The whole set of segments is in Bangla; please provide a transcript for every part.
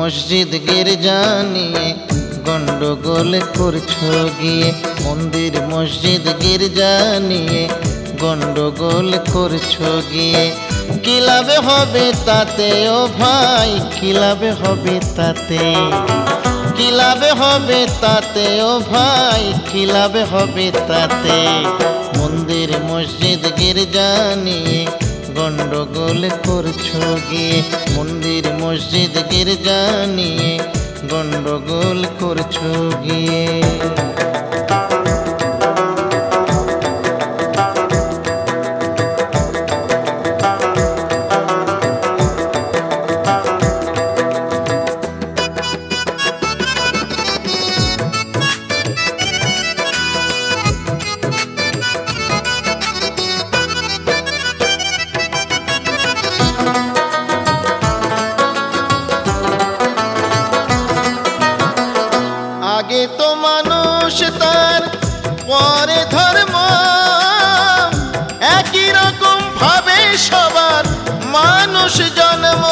মসজিদ গির্জা নিয়ে গন্ডগোল করছো গিয়ে, মন্দির মসজিদ গির্জা নিয়ে গন্ডগোল করছো গিয়ে। কি লাভ হবে তাতে ও ভাই, কি লাভ হবে তাতে, কি লাভ হবে তাতে ও ভাই, কি লাভ হবে তাতে। মন্দির মসজিদ গির্জা নিয়ে গন্ডগোল করছো গিয়ে, মন্দির মসজিদ গির্জা নিয়ে গন্ডগোল করছো গিয়ে। আগে তো মানুষ তার পরে ধর্ম, একই রকম ভাবে সবার মানুষ জন্ম।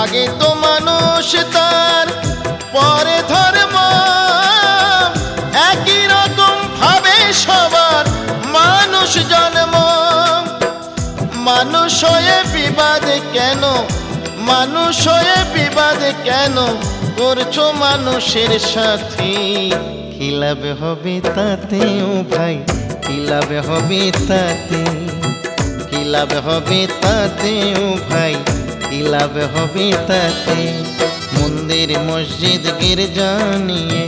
আগে তো মানুষ তার পরে ধর্ম, একই রকম ভাবে সবার মানুষ জন্ম। মানুষ হয়ে বিবাদ কেন, মানুষ হয়ে বিবাদ কেন করছো মানুষের সাথে। কি লাভ হবে তাতে ও ভাই, কি লাভ হবে তাতে, কি লাভ হবে তাতে ও ভাই, কি লাভ হবে তাতে। মন্দির মসজিদ গির্জা নিয়ে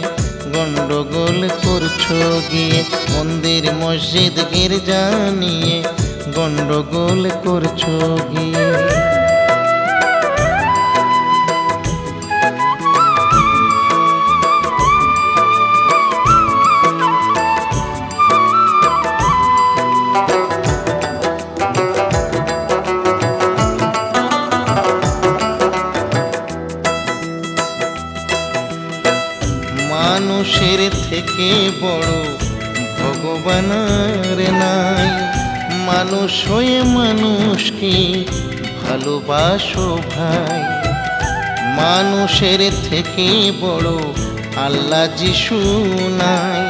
গন্ডগোল করছো গিয়ে, মন্দির মসজিদ গির্জা নিয়ে গন্ডগোল করছো গিয়ে। মানুষের থেকে বড় ভগবান আর নাই, মানুষ হয়ে মানুষকে ভালোবাসো ভাই। মানুষের থেকে বড় আল্লাহ যিশু নাই,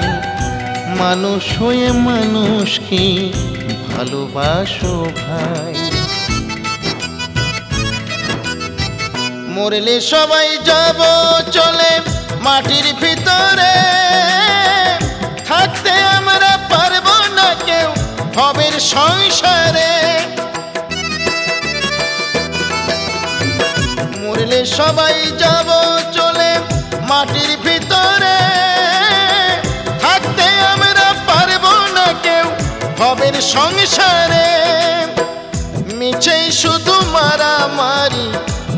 মানুষ হয়ে মানুষকে ভালোবাসো ভাই। মরলে সবাই যাব চলে মাটির ভিতরে, থাকতে আমরা পারবো না কেউ ভবের সংসারে। মরলে সবাই যাব চলে মাটির ভিতরে, থাকতে আমরা পারবো না কেউ ভবের সংসারে। মিছেই শুধু মারামারি,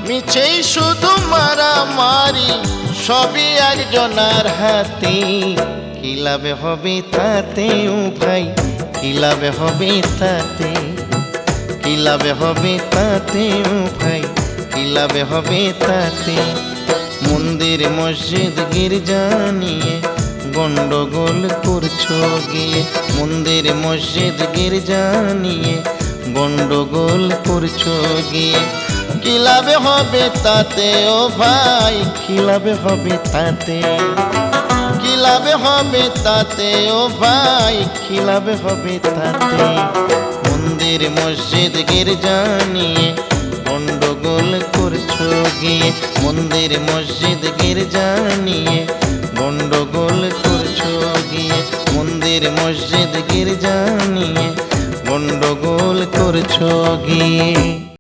মিছেই শুধু মারামারি, সবই একজনার হাতে। কি লাভ হবে তাতে ও ভাই, কি লাভ হবে তাতে, কি লাভ হবে তাতে ও ভাই, কি লাভ হবে তাতে। মন্দির মসজিদ গির্জা নিয়ে গন্ডগোল করছো গিয়ে, মন্দির মসজিদ গির্জা নিয়ে গন্ডগোল করছো গিয়ে। কি লাভ হবে তাতে ও ভাই, কি লাভ হবে তাতে, কি লাভ হবে তাতে ও ভাই, কি লাভ হবে তাতে। মন্দির মসজিদ গির্জা নিয়ে গন্ডগোল করছো গিয়ে, মন্দির মসজিদ গির্জা নিয়ে গন্ডগোল করছো গিয়ে, মন্দির মসজিদ গির্জা নিয়ে গন্ডগোল করছো গিয়ে।